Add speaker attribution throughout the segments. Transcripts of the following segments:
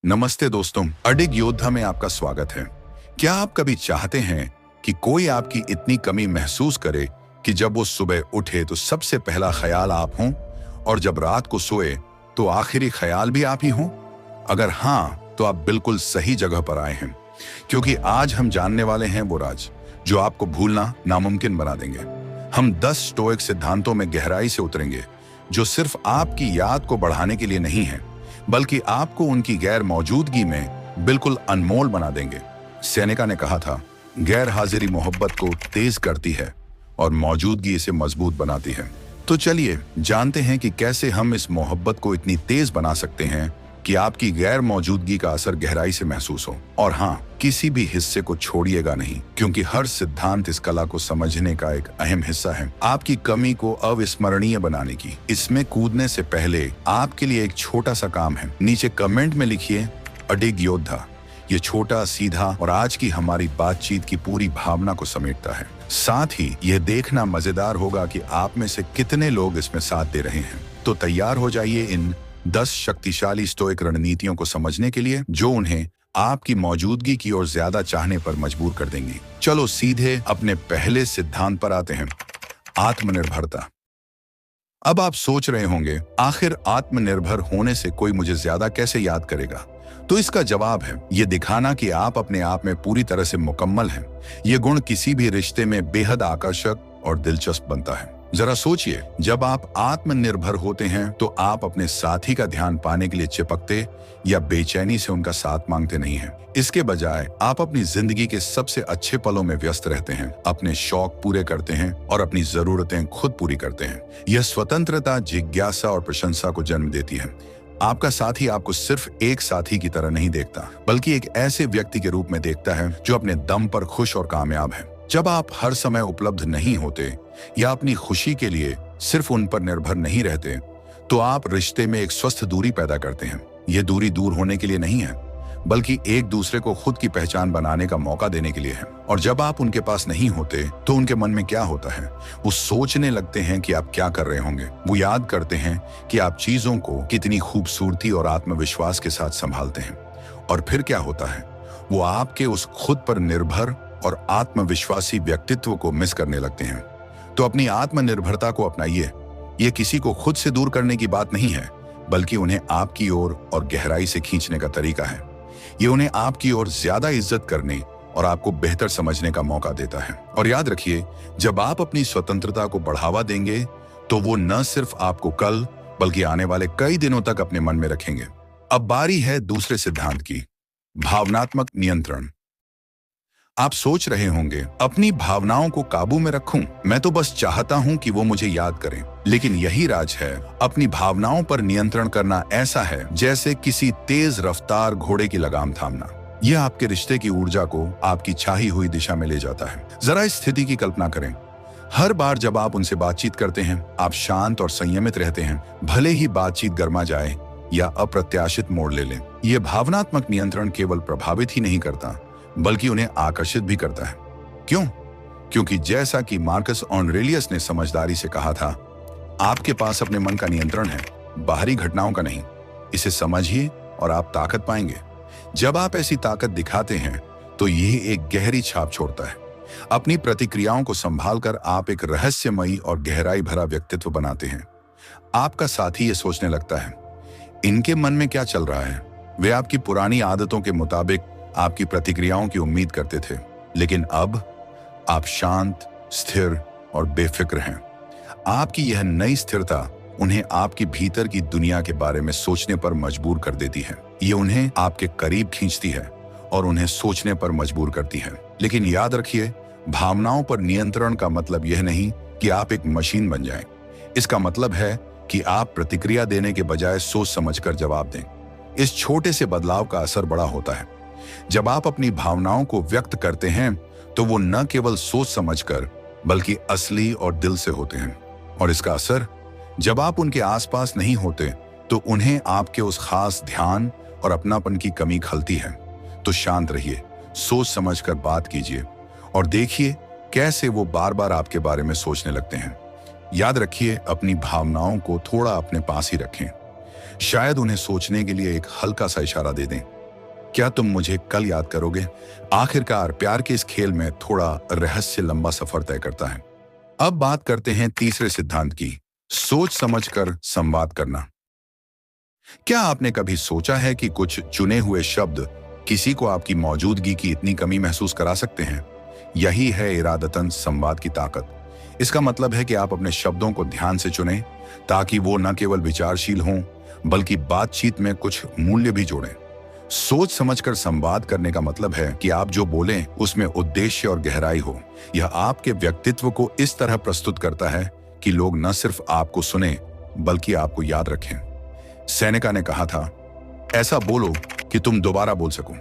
Speaker 1: नमस्ते दोस्तों, अडिग योद्धा में आपका स्वागत है। क्या आप कभी चाहते हैं कि कोई आपकी इतनी कमी महसूस करे कि जब वो सुबह उठे तो सबसे पहला ख्याल आप हों और जब रात को सोए तो आखिरी ख्याल भी आप ही हों? अगर हाँ, तो आप बिल्कुल सही जगह पर आए हैं, क्योंकि आज हम जानने वाले हैं वो राज जो आपको भूलना नामुमकिन बना देंगे। हम 10 स्टोइक सिद्धांतों में गहराई से उतरेंगे जो सिर्फ आपकी याद को बढ़ाने के लिए नहीं है, बल्कि आपको उनकी गैर मौजूदगी में बिल्कुल अनमोल बना देंगे। सेनेका ने कहा था, गैर हाजिरी मोहब्बत को तेज करती है और मौजूदगी इसे मजबूत बनाती है। तो चलिए जानते हैं कि कैसे हम इस मोहब्बत को इतनी तेज बना सकते हैं कि आपकी गैर मौजूदगी का असर गहराई से महसूस हो। और हाँ, किसी भी हिस्से को छोड़िएगा नहीं, क्योंकि हर सिद्धांत इस कला को समझने का एक अहम हिस्सा है, आपकी कमी को अविस्मरणीय बनाने की। इसमें कूदने से पहले आपके लिए एक छोटा सा काम है। नीचे कमेंट में लिखिए अडिग योद्धा। ये छोटा, सीधा और आज की हमारी बातचीत की पूरी भावना को समेटता है। साथ ही यह देखना मजेदार होगा कि आप में से कितने लोग इसमें साथ दे रहे हैं। तो तैयार हो जाइए इन 10 शक्तिशाली स्टोइक रणनीतियों को समझने के लिए, जो उन्हें आपकी मौजूदगी की ओर ज्यादा चाहने पर मजबूर कर देंगी। चलो सीधे अपने पहले सिद्धांत पर आते हैं, आत्मनिर्भरता। अब आप सोच रहे होंगे, आखिर आत्मनिर्भर होने से कोई मुझे ज्यादा कैसे याद करेगा? तो इसका जवाब है ये दिखाना कि आप अपने आप में पूरी तरह से मुकम्मल हैं। ये गुण किसी भी रिश्ते में बेहद आकर्षक और दिलचस्प बनता है। जरा सोचिए, जब आप आत्मनिर्भर होते हैं तो आप अपने साथी का ध्यान पाने के लिए चिपकते या बेचैनी से उनका साथ मांगते नहीं हैं। इसके बजाय आप अपनी जिंदगी के सबसे अच्छे पलों में व्यस्त रहते हैं, अपने शौक पूरे करते हैं और अपनी जरूरतें खुद पूरी करते हैं। यह स्वतंत्रता जिज्ञासा और प्रशंसा को जन्म देती है। आपका साथी आपको सिर्फ एक साथी की तरह नहीं देखता, बल्कि एक ऐसे व्यक्ति के रूप में देखता है जो अपने दम पर खुश और कामयाब है। जब आप हर समय उपलब्ध नहीं होते या अपनी खुशी के लिए सिर्फ उन पर निर्भर नहीं रहते, तो आप रिश्ते में एक स्वस्थ दूरी पैदा करते हैं। यह दूरी दूर होने के लिए नहीं है, बल्कि एक दूसरे को खुद की पहचान बनाने का मौका देने के लिए है। और जब आप उनके पास नहीं होते तो उनके मन में क्या होता है? वो सोचने लगते हैं कि आप क्या कर रहे होंगे। वो याद करते हैं कि आप चीजों को कितनी खूबसूरती और आत्मविश्वास के साथ संभालते हैं। और फिर क्या होता है? वो आपके उस खुद पर निर्भर और आत्मविश्वासी व्यक्तित्व को मिस करने लगते हैं। तो अपनी आत्मनिर्भरता को अपनाइए। ये किसी को खुद से दूर करने की बात नहीं है, बल्कि उन्हें आपकी ओर और गहराई से खींचने का तरीका है। ये उन्हें आपकी ओर ज्यादा इज्जत करने और आपको बेहतर समझने का मौका देता है। और याद रखिए, जब आप अपनी स्वतंत्रता को बढ़ावा देंगे तो वो न सिर्फ आपको कल बल्कि आने वाले कई दिनों तक अपने मन में रखेंगे। अब बारी है दूसरे सिद्धांत की, भावनात्मक नियंत्रण। आप सोच रहे होंगे, अपनी भावनाओं को काबू में रखूं, मैं तो बस चाहता हूं कि वो मुझे याद करें। लेकिन यही राज है। अपनी भावनाओं पर नियंत्रण करना ऐसा है जैसे किसी तेज रफ्तार घोड़े की लगाम थामना। यह आपके रिश्ते की ऊर्जा को आपकी चाही हुई दिशा में ले जाता है। जरा इस स्थिति की कल्पना करें। हर बार जब आप उनसे बातचीत करते हैं, आप शांत और संयमित रहते हैं, भले ही बातचीत गर्मा जाए या अप्रत्याशित मोड़ ले लें। यह भावनात्मक नियंत्रण केवल प्रभावित ही नहीं करता, बल्कि उन्हें आकर्षित भी करता है। क्यों? क्योंकि जैसा कि मार्कस ऑरेलियस ने समझदारी से कहा था, आपके पास अपने मन का नियंत्रण है, बाहरी घटनाओं का नहीं। इसे समझिए और आप ताकत पाएंगे। जब आप ऐसी ताकत दिखाते हैं तो यह एक गहरी छाप छोड़ता है। अपनी प्रतिक्रियाओं को संभालकर आप एक रहस्यमयी और गहराई भरा व्यक्तित्व बनाते हैं। आपका साथी ये सोचने लगता है, इनके मन में क्या चल रहा है? वे आपकी पुरानी आदतों के मुताबिक आपकी प्रतिक्रियाओं की उम्मीद करते थे, लेकिन अब आप शांत, स्थिर और बेफिक्र हैं। आपकी यह नई स्थिरता उन्हें आपकी भीतर की दुनिया के बारे में सोचने पर मजबूर कर देती है। ये उन्हें आपके करीब खींचती है और उन्हें सोचने पर मजबूर करती है। लेकिन याद रखिए, भावनाओं पर नियंत्रण का मतलब यह नहीं कि आप एक मशीन बन जाएं। इसका मतलब है कि आप प्रतिक्रिया देने के बजाय सोच समझकर जवाब दें। इस छोटे से बदलाव का असर बड़ा होता है। जब आप अपनी भावनाओं को व्यक्त करते हैं तो वो न केवल सोच समझकर बल्कि असली और दिल से होते हैं। और इसका असर, जब आप उनके आसपास नहीं होते तो उन्हें आपके उस खास ध्यान और अपनापन की कमी खलती है। तो शांत रहिए, सोच समझकर बात कीजिए और देखिए कैसे वो बार बार आपके बारे में सोचने लगते हैं। याद रखिए, अपनी भावनाओं को थोड़ा अपने पास ही रखें। शायद उन्हें सोचने के लिए एक हल्का सा इशारा दे दें। क्या तुम मुझे कल याद करोगे? आखिरकार प्यार के इस खेल में थोड़ा रहस्य लंबा सफर तय करता है। अब बात करते हैं तीसरे सिद्धांत की, सोच समझकर संवाद करना। क्या आपने कभी सोचा है कि कुछ चुने हुए शब्द किसी को आपकी मौजूदगी की इतनी कमी महसूस करा सकते हैं? यही है इरादतन संवाद की ताकत। इसका मतलब है कि आप अपने शब्दों को ध्यान से चुनें ताकि वो न केवल विचारशील हों बल्कि बातचीत में कुछ मूल्य भी जोड़ें। सोच समझकर संवाद करने का मतलब है कि आप जो बोलें उसमें उद्देश्य और गहराई हो। यह आपके व्यक्तित्व को इस तरह प्रस्तुत करता है कि लोग न सिर्फ आपको सुने बल्कि आपको याद रखें। सेनेका ने कहा था, ऐसा बोलो कि तुम दोबारा बोल सको।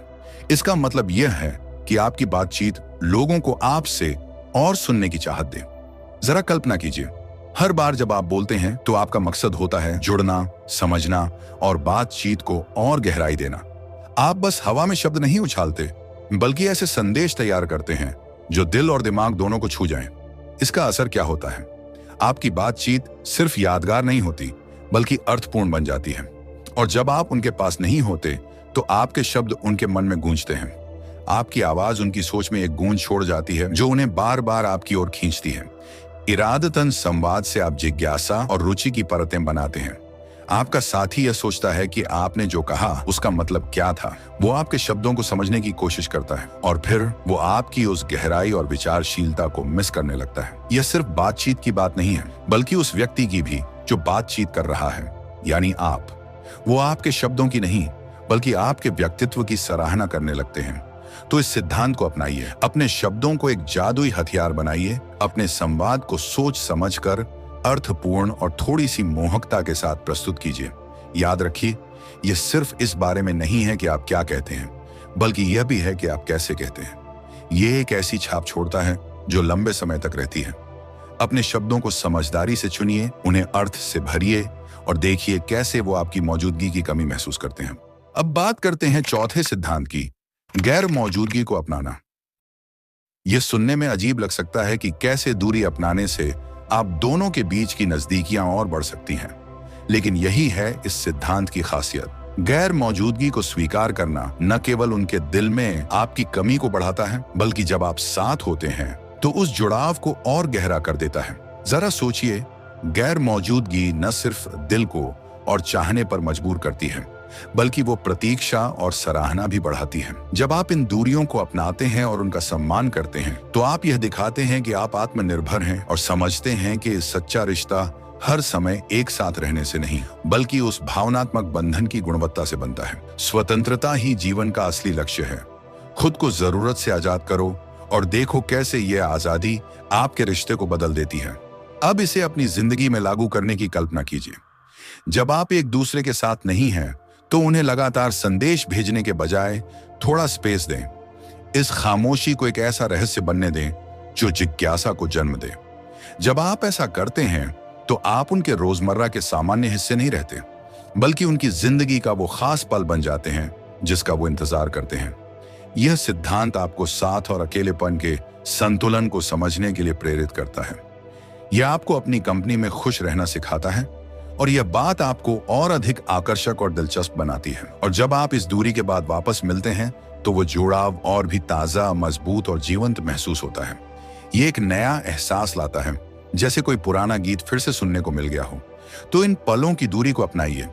Speaker 1: इसका मतलब यह है कि आपकी बातचीत लोगों को आपसे और सुनने की चाहत दे। जरा कल्पना कीजिए, हर बार जब आप बोलते हैं तो आपका मकसद होता है जुड़ना, समझना और बातचीत को और गहराई देना। आप बस हवा में शब्द नहीं उछालते बल्कि ऐसे संदेश तैयार करते हैं जो दिल और दिमाग दोनों को छू जाएं। इसका असर क्या होता है? आपकी बातचीत सिर्फ यादगार नहीं होती बल्कि अर्थपूर्ण बन जाती है। और जब आप उनके पास नहीं होते तो आपके शब्द उनके मन में गूंजते हैं। आपकी आवाज उनकी सोच में एक गूंज छोड़ जाती है जो उन्हें बार बार आपकी ओर खींचती है। इरादतन संवाद से आप जिज्ञासा और रुचि की परतें बनाते हैं। आपका साथी यह सोचता है कि आपने जो कहा उसका मतलब क्या था। वो आपके शब्दों को समझने की कोशिश करता है और फिर वो आपकी उस गहराई और विचारशीलता को मिस करने लगता है। यह सिर्फ बातचीत की बात नहीं है बल्कि उस व्यक्ति की भी जो बातचीत कर रहा है, यानी आप। वो आपके शब्दों की नहीं बल्कि आपके व्यक्तित्व की सराहना करने लगते हैं। तो इस सिद्धांत को अपनाइए, अपने शब्दों को एक जादुई हथियार बनाइए, अपने संवाद को सोच समझकर अर्थपूर्ण और थोड़ी सी मोहकता के साथ प्रस्तुत कीजिए। याद रखिए, यह सिर्फ इस बारे में नहीं है कि आप क्या कहते हैं बल्कि यह भी है कि आप कैसे कहते हैं। यह एक ऐसी छाप छोड़ता है जो लंबे समय तक रहती है। अपने शब्दों को समझदारी से चुनिए, उन्हें अर्थ से भरिए और देखिए कैसे वो आपकी मौजूदगी की कमी महसूस करते हैं। अब बात करते हैं चौथे सिद्धांत की, गैर मौजूदगी को अपनाना। यह सुनने में अजीब लग सकता है कि कैसे दूरी अपनाने से आप दोनों के बीच की नजदीकियां और बढ़ सकती हैं, लेकिन यही है इस सिद्धांत की खासियत। गैर मौजूदगी को स्वीकार करना न केवल उनके दिल में आपकी कमी को बढ़ाता है बल्कि जब आप साथ होते हैं तो उस जुड़ाव को और गहरा कर देता है। जरा सोचिए, गैर मौजूदगी न सिर्फ दिल को और चाहने पर मजबूर करती है बल्कि वो प्रतीक्षा और सराहना भी बढ़ाती है। जब आप इन दूरियों को अपनाते हैं और उनका सम्मान करते हैं तो आप यह दिखाते हैं कि आप आत्मनिर्भर हैं और समझते हैं कि सच्चा रिश्ता हर समय एक साथ रहने से नहीं बल्कि उस भावनात्मक बंधन की गुणवत्ता से बनता है। स्वतंत्रता ही जीवन का असली लक्ष्य है। खुद को जरूरत से आजाद करो और देखो कैसे यह आजादी आपके रिश्ते को बदल देती है। अब इसे अपनी जिंदगी में लागू करने की कल्पना कीजिए। जब आप एक दूसरे के साथ नहीं हैं तो उन्हें लगातार संदेश भेजने के बजाय थोड़ा स्पेस दें। इस खामोशी को एक ऐसा रहस्य बनने दें जो जिज्ञासा को जन्म दे। जब आप ऐसा करते हैं तो आप उनके रोजमर्रा के सामान्य हिस्से नहीं रहते बल्कि उनकी जिंदगी का वो खास पल बन जाते हैं जिसका वो इंतजार करते हैं। यह सिद्धांत आपको साथ और अकेलेपन के संतुलन को समझने के लिए प्रेरित करता है। यह आपको अपनी कंपनी में खुश रहना सिखाता है और यह बात आपको और अधिक आकर्षक और दिलचस्प बनाती है। और जब आप इस दूरी के बाद वापस मिलते हैं तो वो जुड़ाव और भी ताजा, मजबूत और जीवंत महसूस होता है। ये एक नया एहसास लाता है, जैसे कोई पुराना गीत फिर से सुनने को मिल गया हो। तो इन पलों की दूरी को अपनाइए,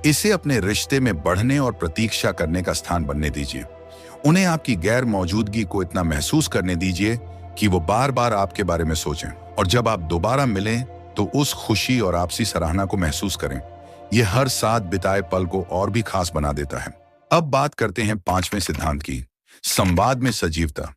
Speaker 1: इसे अपने रिश्ते में बढ़ने और प्रतीक्षा करने का स्थान बनने दीजिए। उन्हें आपकी गैर मौजूदगी को इतना महसूस करने दीजिए कि वो बार बार आपके बारे में सोचें और जब आप दोबारा मिलें तो उस खुशी और आपसी सराहना को महसूस करें। यह हर साथ बिताए पल को और भी खास बना देता है। अब बात करते हैं पांचवें सिद्धांत की, संवाद में सजीवता।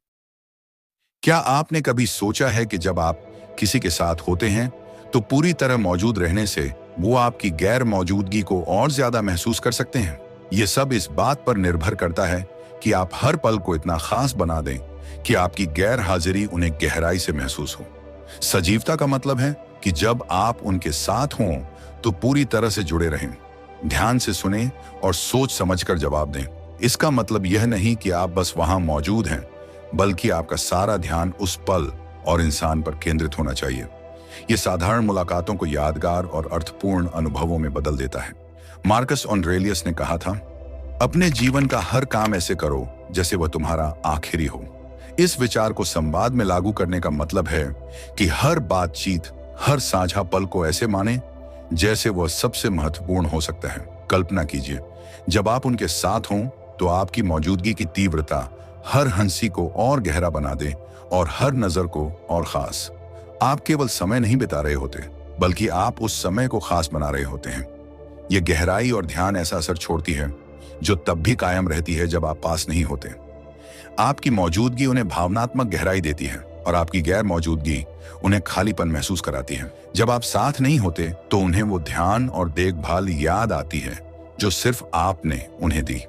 Speaker 1: क्या आपने कभी सोचा है कि जब आप किसी के साथ होते हैं तो पूरी तरह मौजूद रहने से वो आपकी गैर मौजूदगी को और ज्यादा महसूस कर सकते हैं? ये सब इस बात पर निर्भर करता है कि आप हर पल को इतना खास बना दें कि आपकी गैर हाजिरी उन्हें गहराई से महसूस हो। सजीवता का मतलब है कि जब आप उनके साथ हों तो पूरी तरह से जुड़े रहें, ध्यान से सुनें और सोच समझकर जवाब दें। इसका मतलब यह नहीं कि आप बस वहां मौजूद हैं बल्कि आपका सारा ध्यान उस पल और इंसान पर केंद्रित होना चाहिए। यह साधारण मुलाकातों को यादगार और अर्थपूर्ण अनुभवों में बदल देता है। मार्कस ऑरेलियस ने कहा था, अपने जीवन का हर काम ऐसे करो जैसे वह तुम्हारा आखिरी हो। इस विचार को संवाद में लागू करने का मतलब है कि हर बातचीत, हर साझा पल को ऐसे माने जैसे वह सबसे महत्वपूर्ण हो सकता है। कल्पना कीजिए, जब आप उनके साथ हों तो आपकी मौजूदगी की तीव्रता हर हंसी को और गहरा बना दे और हर नजर को और खास। आप केवल समय नहीं बिता रहे होते, बल्कि आप उस समय को खास बना रहे होते हैं। यह गहराई और ध्यान ऐसा असर छोड़ती है जो तब भी कायम रहती है जब आप पास नहीं होते। आपकी मौजूदगी उन्हें भावनात्मक गहराई देती है और आपकी गैर मौजूदगी उन्हें खालीपन महसूस कराती है। जब आप साथ नहीं होते तो उन्हें वो ध्यान और देखभाल याद आती है जो सिर्फ आपने उन्हें दी।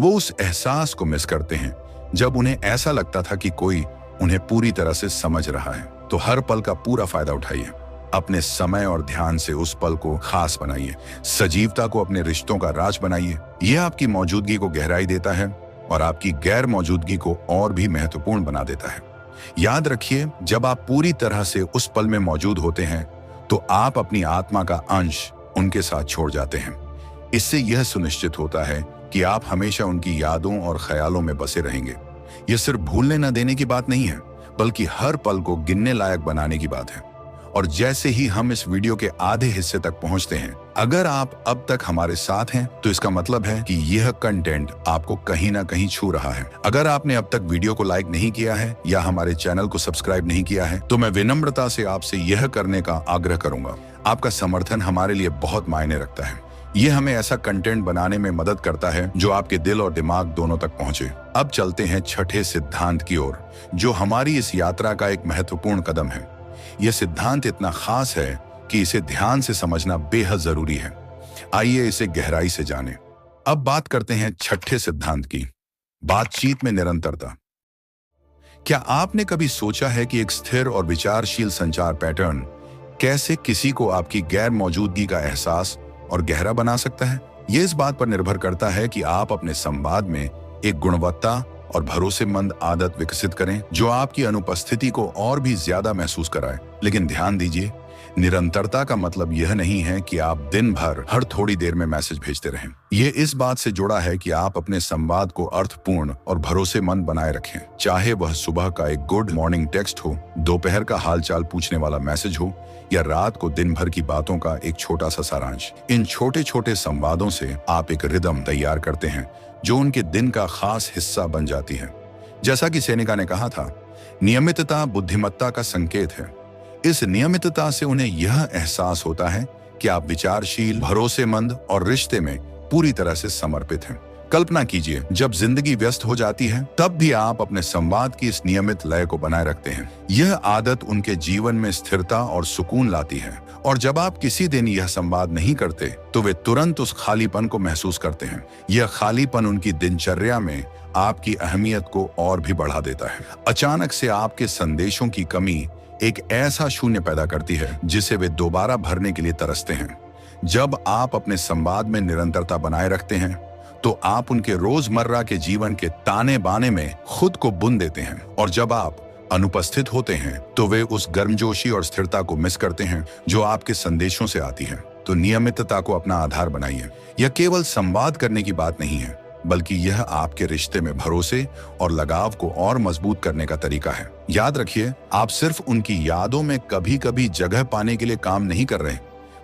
Speaker 1: वो उस एहसास को मिस करते हैं जब उन्हें ऐसा लगता था कि कोई उन्हें पूरी तरह से समझ रहा है। तो हर पल का पूरा फायदा उठाइए, अपने समय और ध्यान से उस पल को खास बनाइए, सजीवता को अपने रिश्तों का राज बनाइए। यह आपकी मौजूदगी को गहराई देता है और आपकी गैर मौजूदगी को और भी महत्वपूर्ण बना देता है। याद रखिए, जब आप पूरी तरह से उस पल में मौजूद होते हैं तो आप अपनी आत्मा का अंश उनके साथ छोड़ जाते हैं। इससे यह सुनिश्चित होता है कि आप हमेशा उनकी यादों और ख्यालों में बसे रहेंगे। यह सिर्फ भूलने न देने की बात नहीं है, बल्कि हर पल को गिनने लायक बनाने की बात है। और जैसे ही हम इस वीडियो के आधे हिस्से तक पहुंचते हैं, अगर आप अब तक हमारे साथ हैं तो इसका मतलब है कि यह कंटेंट आपको कहीं ना कहीं छू रहा है। अगर आपने अब तक वीडियो को लाइक नहीं किया है या हमारे चैनल को सब्सक्राइब नहीं किया है तो मैं विनम्रता से आपसे यह करने का आग्रह करूंगा। आपका समर्थन हमारे लिए बहुत मायने रखता है। यह हमें ऐसा कंटेंट बनाने में मदद करता है जो आपके दिल और दिमाग दोनों तक पहुंचे। अब चलते हैं छठे सिद्धांत की ओर, जो हमारी इस यात्रा का एक महत्वपूर्ण कदम है। यह सिद्धांत इतना खास है कि इसे ध्यान से समझना बेहद जरूरी है। आइए इसे गहराई से जानें। अब बात करते हैं छठे सिद्धांत की, बातचीत में निरंतरता। क्या आपने कभी सोचा है कि एक स्थिर और विचारशील संचार पैटर्न कैसे किसी को आपकी गैर मौजूदगी का एहसास और गहरा बना सकता है? यह इस बात पर निर्भर करता है कि आप अपने संवाद में एक गुणवत्ता और भरोसेमंद आदत विकसित करें जो आपकी अनुपस्थिति को और भी ज्यादा महसूस कराए। लेकिन ध्यान दीजिए, निरंतरता का मतलब यह नहीं है कि आप दिन भर हर थोड़ी देर में मैसेज भेजते रहें। यह इस बात से जुड़ा है कि आप अपने संवाद को अर्थपूर्ण और भरोसेमंद बनाए रखें, चाहे वह सुबह का एक गुड मॉर्निंग टेक्स्ट हो, दोपहर का हालचाल पूछने वाला मैसेज हो या रात को दिन भर की बातों का एक छोटा सा सारांश। इन छोटे छोटे संवादों से आप एक रिदम तैयार करते हैं जो उनके दिन का खास हिस्सा बन जाती है। जैसा कि सेनेका ने कहा था, नियमितता बुद्धिमत्ता का संकेत है। इस नियमितता से उन्हें यह एहसास होता है कि आप विचारशील, भरोसेमंद और रिश्ते में पूरी तरह से समर्पित हैं। कल्पना कीजिए, जब जिंदगी व्यस्त हो जाती है तब भी आप अपने संवाद की इस नियमित लय को बनाए रखते हैं। यह आदत उनके जीवन में स्थिरता और सुकून लाती है। और जब आप किसी दिन यह संवाद नहीं करते तो वे तुरंत उस खालीपन को महसूस करते हैं। यह खालीपन उनकी दिनचर्या में आपकी अहमियत को और भी बढ़ा देता है। अचानक से आपके संदेशों की कमी एक ऐसा शून्य पैदा करती है जिसे वे दोबारा भरने के लिए तरसते हैं। जब आप अपने संवाद में निरंतरता बनाए रखते हैं तो आप उनके रोजमर्रा के जीवन के ताने बाने में खुद को बुन देते हैं। और जब आप अनुपस्थित होते हैं तो वे उस गर्मजोशी और स्थिरता को मिस करते हैं जो आपके संदेशों से आती है। तो नियमितता को अपना आधार बनाइए। यह केवल संवाद करने की बात नहीं है, बल्कि यह आपके रिश्ते में भरोसे और लगाव को और मजबूत करने का तरीका है। याद रखिए, आप सिर्फ उनकी यादों में कभी कभी जगह पाने के लिए काम नहीं कर रहे,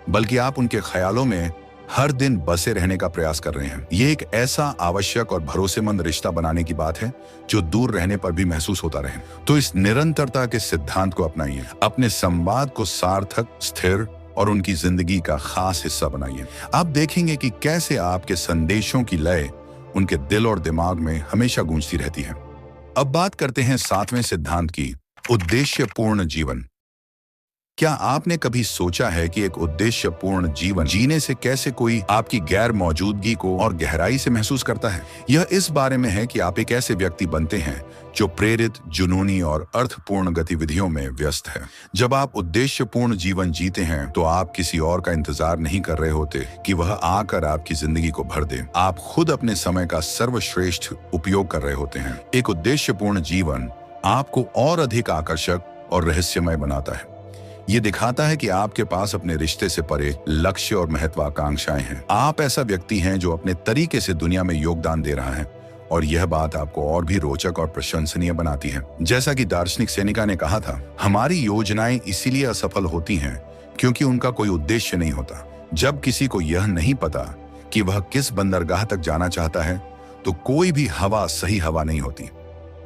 Speaker 1: बल्कि आप उनके ख्यालों में हर दिन बसे रहने का प्रयास कर रहे हैं। ये एक ऐसा आवश्यक और भरोसेमंद रिश्ता बनाने की बात है जो दूर रहने पर भी महसूस होता रहे। तो इस निरंतरता के सिद्धांत को अपनाइए। अपने संवाद को सार्थक, स्थिर और उनकी जिंदगी का खास हिस्सा बनाइए। आप देखेंगे कि कैसे आपके संदेशों की लय उनके दिल और दिमाग में हमेशा गूंजती रहती है। अब बात करते हैं सातवें सिद्धांत की, उद्देश्यपूर्ण जीवन। क्या आपने कभी सोचा है कि एक उद्देश्यपूर्ण जीवन जीने से कैसे कोई आपकी गैर मौजूदगी को और गहराई से महसूस करता है? यह इस बारे में है कि आप एक ऐसे व्यक्ति बनते हैं जो प्रेरित, जुनूनी और अर्थपूर्ण गतिविधियों में व्यस्त है। जब आप उद्देश्यपूर्ण जीवन जीते हैं तो आप किसी और का इंतजार नहीं कर रहे होते कि वह आकर आपकी जिंदगी को भर दे। आप खुद अपने समय का सर्वश्रेष्ठ उपयोग कर रहे होते हैं। एक उद्देश्यपूर्ण जीवन आपको और अधिक आकर्षक और रहस्यमय बनाता है। ये दिखाता है कि आपके पास अपने रिश्ते से परे लक्ष्य और महत्वाकांक्षाएं हैं। आप ऐसा व्यक्ति हैं जो अपने तरीके से दुनिया में योगदान दे रहा है और यह बात आपको और भी रोचक और प्रशंसनीय बनाती है। जैसा कि दार्शनिक सेनेका ने कहा था, हमारी योजनाएं इसीलिए असफल होती हैं क्योंकि उनका कोई उद्देश्य नहीं होता। जब किसी को यह नहीं पता कि वह किस बंदरगाह तक जाना चाहता है तो कोई भी हवा सही हवा नहीं होती।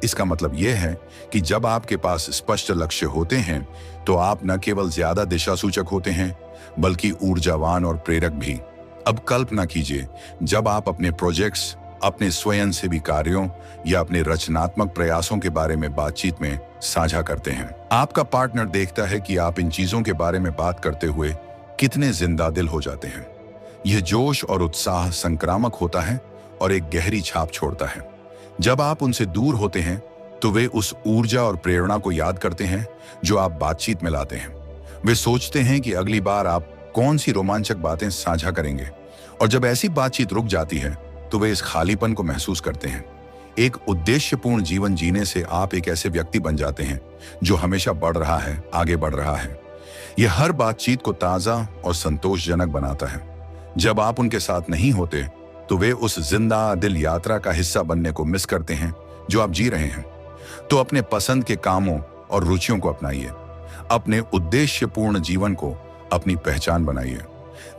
Speaker 1: इसका मतलब यह है कि जब आपके पास स्पष्ट लक्ष्य होते हैं तो आप न केवल ज्यादा दिशा सूचक होते हैं बल्कि ऊर्जावान और प्रेरक भी। अब कल्पना कीजिए, जब आप अपने प्रोजेक्ट्स, अपने स्वयंसेवी कार्यों या अपने रचनात्मक प्रयासों के बारे में बातचीत में साझा करते हैं। आपका पार्टनर देखता है कि आप इन चीजों के बारे में बात करते हुए कितने जिंदा दिल हो जाते हैं। यह जोश और उत्साह संक्रामक होता है और एक गहरी छाप छोड़ता है। जब आप उनसे दूर होते हैं तो वे उस ऊर्जा और प्रेरणा को याद करते हैं जो आप बातचीत में लाते हैं। वे सोचते हैं कि अगली बार आप कौन सी रोमांचक बातें साझा करेंगे, और जब ऐसी बातचीत रुक जाती है तो वे इस खालीपन को महसूस करते हैं। एक उद्देश्यपूर्ण जीवन जीने से आप एक ऐसे व्यक्ति बन जाते हैं जो हमेशा बढ़ रहा है, आगे बढ़ रहा है। यह हर बातचीत को ताजा और संतोषजनक बनाता है। जब आप उनके साथ नहीं होते तो वे उस जिंदा दिल यात्रा का हिस्सा बनने को मिस करते हैं जो आप जी रहे हैं। तो अपने पसंद के कामों और रुचियों को अपनाइए। अपने उद्देश्यपूर्ण जीवन को अपनी पहचान बनाइए।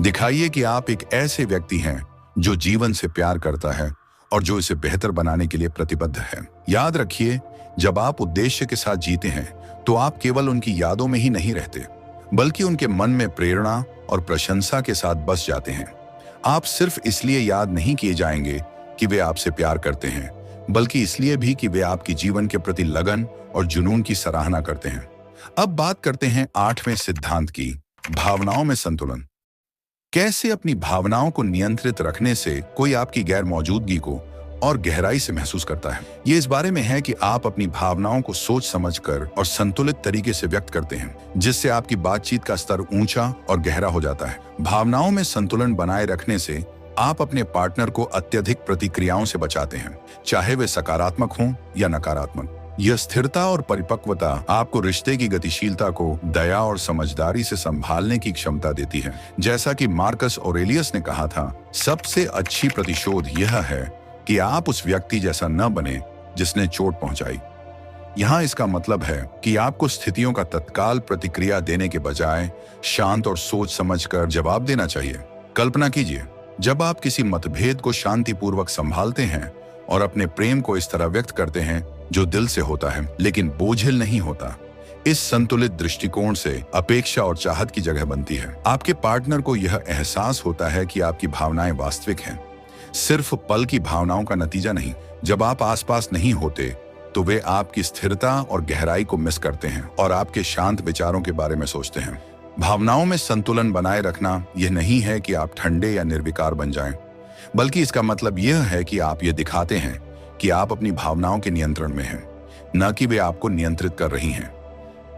Speaker 1: दिखाइए कि आप एक ऐसे व्यक्ति हैं जो जीवन से प्यार करता है और जो इसे बेहतर बनाने के लिए प्रतिबद्ध है। याद रखिए, जब आप उद्देश्य के साथ जीते हैं तो आप केवल उनकी यादों में ही नहीं रहते बल्कि उनके मन में प्रेरणा और प्रशंसा के साथ बस जाते हैं। आप सिर्फ इसलिए याद नहीं किए जाएंगे कि वे आपसे प्यार करते हैं, बल्कि इसलिए भी कि वे आपके जीवन के प्रति लगन और जुनून की सराहना करते हैं। अब बात करते हैं 8वें सिद्धांत की, भावनाओं में संतुलन। कैसे अपनी भावनाओं को नियंत्रित रखने से कोई आपकी गैर मौजूदगी को और गहराई से महसूस करता है। ये इस बारे में है कि आप अपनी भावनाओं को सोच समझकर और संतुलित तरीके से व्यक्त करते हैं, जिससे आपकी बातचीत का स्तर ऊंचा और गहरा हो जाता है। भावनाओं में संतुलन बनाए रखने से आप अपने पार्टनर को अत्यधिक प्रतिक्रियाओं से बचाते हैं, चाहे वे सकारात्मक हों या नकारात्मक। यह स्थिरता और परिपक्वता आपको रिश्ते की गतिशीलता को दया और समझदारी से संभालने की क्षमता देती है। जैसा कि मार्कस ऑरेलियस ने कहा था, सबसे अच्छी प्रतिशोध यह है कि आप उस व्यक्ति जैसा न बने जिसने चोट पहुंचाई। यहाँ इसका मतलब है कि आपको स्थितियों का तत्काल प्रतिक्रिया देने के बजाय शांत और सोच समझकर जवाब देना चाहिए। कल्पना कीजिए, जब आप किसी मतभेद को शांतिपूर्वक संभालते हैं और अपने प्रेम को इस तरह व्यक्त करते हैं जो दिल से होता है लेकिन बोझिल नहीं होता। इस संतुलित दृष्टिकोण से अपेक्षा और चाहत की जगह बनती है। आपके पार्टनर को यह एहसास होता है कि आपकी भावनाएं वास्तविक हैं, सिर्फ पल की भावनाओं का नतीजा नहीं। जब आप आसपास नहीं होते तो वे आपकी स्थिरता और गहराई को मिस करते हैं और आपके शांत विचारों के बारे में सोचते हैं। भावनाओं में संतुलन बनाए रखना यह नहीं है कि आप ठंडे या निर्विकार बन जाएं, बल्कि इसका मतलब यह है कि आप ये दिखाते हैं कि आप अपनी भावनाओं के नियंत्रण में हैं, न कि वे आपको नियंत्रित कर रही हैं।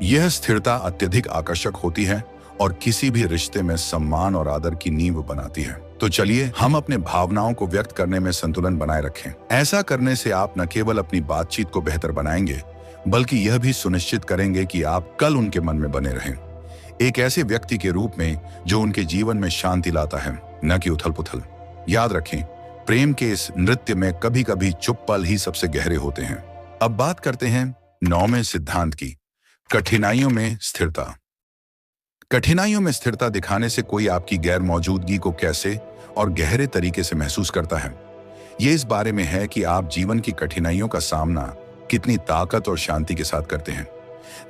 Speaker 1: यह स्थिरता अत्यधिक आकर्षक होती है और किसी भी रिश्ते में सम्मान और आदर की नींव बनाती है। तो चलिए हम अपने भावनाओं को व्यक्त करने में संतुलन बनाए रखें। ऐसा करने से आप न केवल अपनी बातचीत को बेहतर बनाएंगे बल्कि यह भी सुनिश्चित करेंगे कि आप कल उनके मन में बने रहें, एक ऐसे व्यक्ति के रूप में जो उनके जीवन में शांति लाता है, न कि उथल पुथल। याद रखें, प्रेम के इस नृत्य में कभी कभी चुप पल ही सबसे गहरे होते हैं। अब बात करते हैं 9वें सिद्धांत की, कठिनाइयों में स्थिरता। कठिनाइयों में स्थिरता दिखाने से कोई आपकी गैर मौजूदगी को कैसे और गहरे तरीके से महसूस करता है। ये इस बारे में है कि आप जीवन की कठिनाइयों का सामना कितनी ताकत और शांति के साथ करते हैं,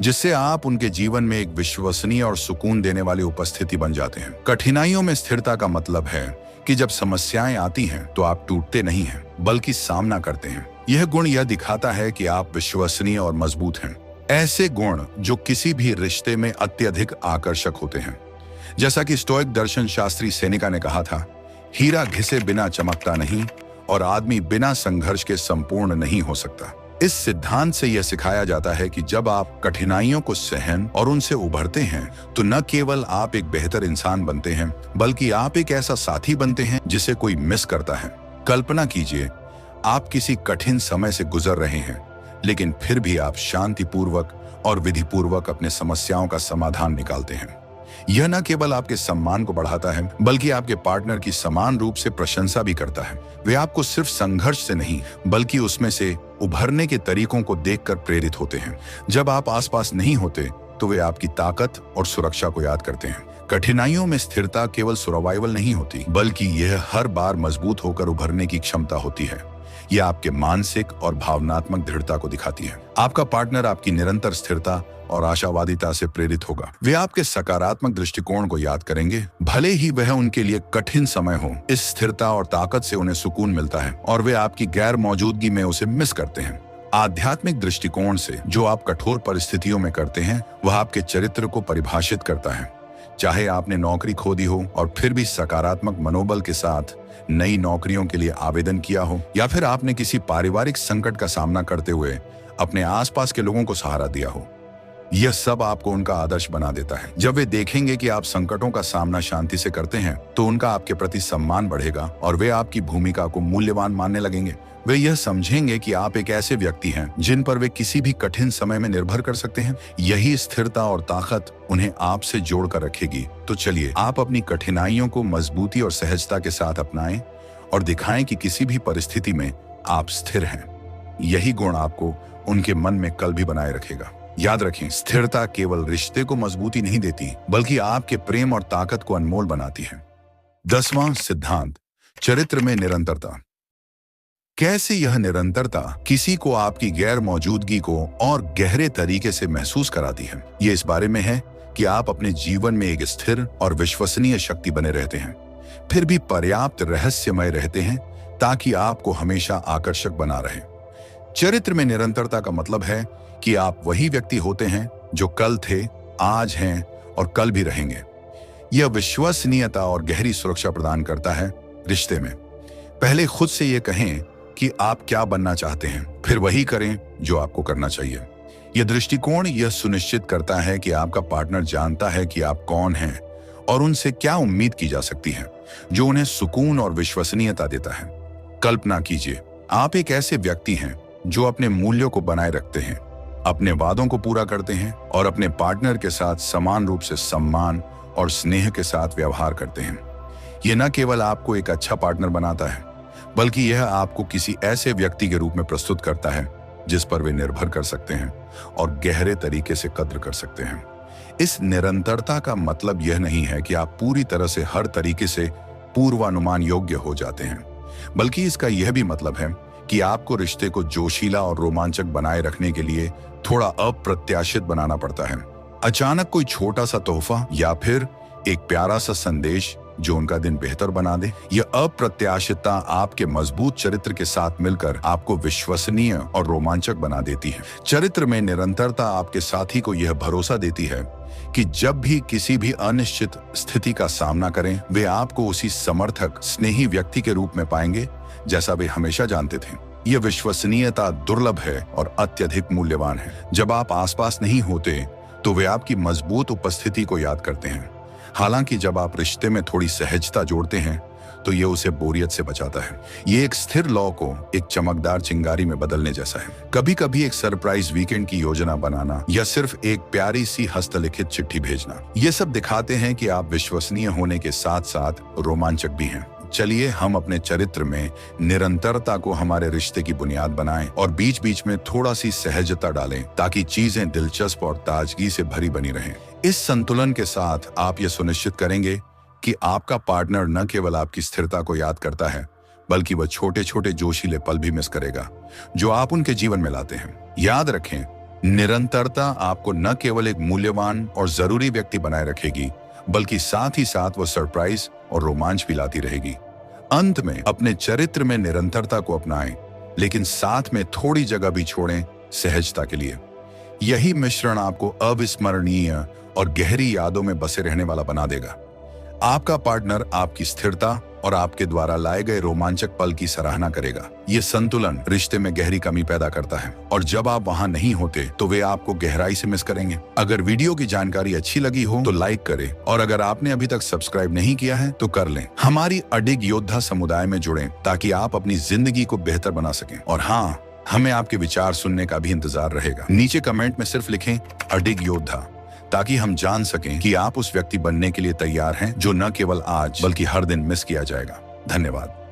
Speaker 1: जिससे आप उनके जीवन में एक विश्वसनीय और सुकून देने वाली उपस्थिति बन जाते हैं। कठिनाइयों में स्थिरता का मतलब है कि जब समस्याएं आती हैं तो आप टूटते नहीं हैं बल्कि सामना करते हैं। यह गुण यह दिखाता है कि आप विश्वसनीय और मजबूत हैं, ऐसे गुण जो किसी भी रिश्ते में अत्यधिक आकर्षक होते हैं। जैसा कि स्टोइक दर्शन शास्त्री सेनेका ने कहा था, हीरा घिसे बिना चमकता नहीं और आदमी बिना संघर्ष के संपूर्ण नहीं हो सकता। इस सिद्धांत से यह सिखाया जाता है कि जब आप कठिनाइयों को सहन और उनसे उभरते हैं तो न केवल आप एक बेहतर इंसान बनते हैं बल्कि आप एक ऐसा साथी बनते हैं जिसे कोई मिस करता है। कल्पना कीजिए, आप किसी कठिन समय से गुजर रहे हैं लेकिन फिर भी आप शांतिपूर्वक और विधिपूर्वक अपने समस्याओं का समाधान निकालते हैं। यह न केवल आपके सम्मान को बढ़ाता है, बल्कि आपके पार्टनर की समान रूप से प्रशंसा भी करता है। वे आपको सिर्फ संघर्ष से नहीं, बल्कि उसमें से उभरने के तरीकों को देखकर प्रेरित होते हैं। जब आप आसपास नहीं होते, तो वे आपकी ताकत और सुरक्षा को याद करते हैं। कठिनाइयों में स्थिरता केवल सर्वाइवल नहीं होती, बल्कि यह हर बार मजबूत होकर उभरने की क्षमता होती है। यह आपके मानसिक और भावनात्मक दृढ़ता को दिखाती है। आपका पार्टनर आपकी निरंतर स्थिरता और आशावादिता से प्रेरित होगा। वे आपके सकारात्मक दृष्टिकोण को याद करेंगे, भले ही वह उनके लिए कठिन समय हो। इस स्थिरता और ताकत से उन्हें सुकून मिलता है और वे आपकी गैर मौजूदगी में उसे मिस करते हैं। आध्यात्मिक दृष्टिकोण से जो आप कठोर परिस्थितियों में करते हैं, वह आपके चरित्र को परिभाषित करता है। चाहे आपने नौकरी खो दी हो और फिर भी सकारात्मक मनोबल के साथ नई नौकरियों के लिए आवेदन किया हो, या फिर आपने किसी पारिवारिक संकट का सामना करते हुए अपने आसपास के लोगों को सहारा दिया हो, यह सब आपको उनका आदर्श बना देता है। जब वे देखेंगे कि आप संकटों का सामना शांति से करते हैं, तो उनका आपके प्रति सम्मान बढ़ेगा और वे आपकी भूमिका को मूल्यवान मानने लगेंगे। वे यह समझेंगे कि आप एक ऐसे व्यक्ति हैं जिन पर वे किसी भी कठिन समय में निर्भर कर सकते हैं। यही स्थिरता और ताकत उन्हें आपसे जोड़कर रखेगी। तो चलिए, आप अपनी कठिनाइयों को मजबूती और सहजता के साथ अपनाएं और दिखाएं कि किसी भी परिस्थिति में आप स्थिर हैं। यही गुण आपको उनके मन में कल भी बनाए रखेगा। याद रखें, स्थिरता केवल रिश्ते को मजबूती नहीं देती, बल्कि आपके प्रेम और ताकत को अनमोल बनाती है। 10वां सिद्धांत, चरित्र में निरंतरता। कैसे यह निरंतरता किसी को आपकी गैर मौजूदगी को और गहरे तरीके से महसूस कराती है। ये इस बारे में है कि आप अपने जीवन में एक स्थिर और विश्वसनीय शक्ति बने रहते हैं, फिर भी पर्याप्त रहस्यमय रहते हैं ताकि आपको हमेशा आकर्षक बना रहे। चरित्र में निरंतरता का मतलब है कि आप वही व्यक्ति होते हैं जो कल थे, आज हैं और कल भी रहेंगे। यह विश्वसनीयता और गहरी सुरक्षा प्रदान करता है रिश्ते में। पहले खुद से यह कहें कि आप क्या बनना चाहते हैं, फिर वही करें जो आपको करना चाहिए। यह दृष्टिकोण यह सुनिश्चित करता है कि आपका पार्टनर जानता है कि आप कौन हैं और उनसे क्या उम्मीद की जा सकती है, जो उन्हें सुकून और विश्वसनीयता देता है। कल्पना कीजिए, आप एक ऐसे व्यक्ति हैं जो अपने मूल्यों को बनाए रखते हैं, अपने वादों को पूरा करते हैं और अपने पार्टनर के साथ समान रूप से सम्मान और स्नेह के साथ व्यवहार करते हैं। यह न केवल आपको एक अच्छा पार्टनर बनाता है, बल्कि यह आपको किसी ऐसे व्यक्ति के रूप में प्रस्तुत करता है जिस पर वे निर्भर कर सकते हैं और गहरे तरीके से कद्र कर सकते हैं। इस निरंतरता का मतलब यह नहीं है कि आप पूरी तरह से हर तरीके से पूर्वानुमान योग्य हो जाते हैं, बल्कि इसका यह भी मतलब है कि आपको रिश्ते को जोशीला और रोमांचक बनाए रखने के लिए थोड़ा अप्रत्याशित बनाना पड़ता है। अचानक कोई छोटा सा तोहफा या फिर एक प्यारा सा संदेश जो उनका दिन बेहतर बना दे। यह अप्रत्याशितता आपके मजबूत चरित्र के साथ मिलकर आपको विश्वसनीय और रोमांचक बना देती है। चरित्र में निरंतरता आपके साथी को यह भरोसा देती है कि जब भी किसी भी अनिश्चित स्थिति का सामना करें, वे आपको उसी समर्थक, स्नेही व्यक्ति के रूप में पाएंगे जैसा वे हमेशा जानते थे। यह विश्वसनीयता दुर्लभ है और अत्यधिक मूल्यवान है। जब आप आसपास नहीं होते, तो वे आपकी मजबूत उपस्थिति को याद करते हैं। हालांकि जब आप रिश्ते में थोड़ी सहजता जोड़ते हैं, तो ये उसे बोरियत से बचाता है। ये एक स्थिर लौ को एक चमकदार चिंगारी में बदलने जैसा है। कभी कभी एक सरप्राइज वीकेंड की योजना बनाना या सिर्फ एक प्यारी सी हस्तलिखित चिट्ठी भेजना, ये सब दिखाते हैं कि आप विश्वसनीय होने के साथ साथ रोमांचक भी हैं। चलिए, हम अपने चरित्र में निरंतरता को हमारे रिश्ते की बुनियाद बनाएं और बीच बीच में थोड़ा सी सहजता डालें, ताकि चीजें दिलचस्प और ताजगी से भरी बनी रहें। इस संतुलन के साथ आप ये सुनिश्चित करेंगे कि आपका पार्टनर न केवल आपकी स्थिरता को याद करता है, बल्कि वह छोटे छोटे जोशीले पल भी मिस करेगा जो आप उनके जीवन में लाते हैं। याद रखें, निरंतरता आपको न केवल एक मूल्यवान और जरूरी व्यक्ति बनाए रखेगी, बल्कि साथ ही साथ वह सरप्राइज और रोमांच भी लाती रहेगी। अंत में, अपने चरित्र में निरंतरता को अपनाएं, लेकिन साथ में थोड़ी जगह भी छोड़ें सहजता के लिए। यही मिश्रण आपको अविस्मरणीय और गहरी यादों में बसे रहने वाला बना देगा। आपका पार्टनर आपकी स्थिरता और आपके द्वारा लाए गए रोमांचक पल की सराहना करेगा। ये संतुलन रिश्ते में गहरी कमी पैदा करता है और जब आप वहां नहीं होते, तो वे आपको गहराई से मिस करेंगे। अगर वीडियो की जानकारी अच्छी लगी हो तो लाइक करें और अगर आपने अभी तक सब्सक्राइब नहीं किया है तो कर लें। हमारी अडिग योद्धा समुदाय में जुड़ें ताकि आप अपनी जिंदगी को बेहतर बना सकें। और हाँ, हमें आपके विचार सुनने का भी इंतजार रहेगा। नीचे कमेंट में सिर्फ लिखें अडिग योद्धा, ताकि हम जान सकें कि आप उस व्यक्ति बनने के लिए तैयार हैं जो न केवल आज बल्कि हर दिन मिस किया जाएगा। धन्यवाद।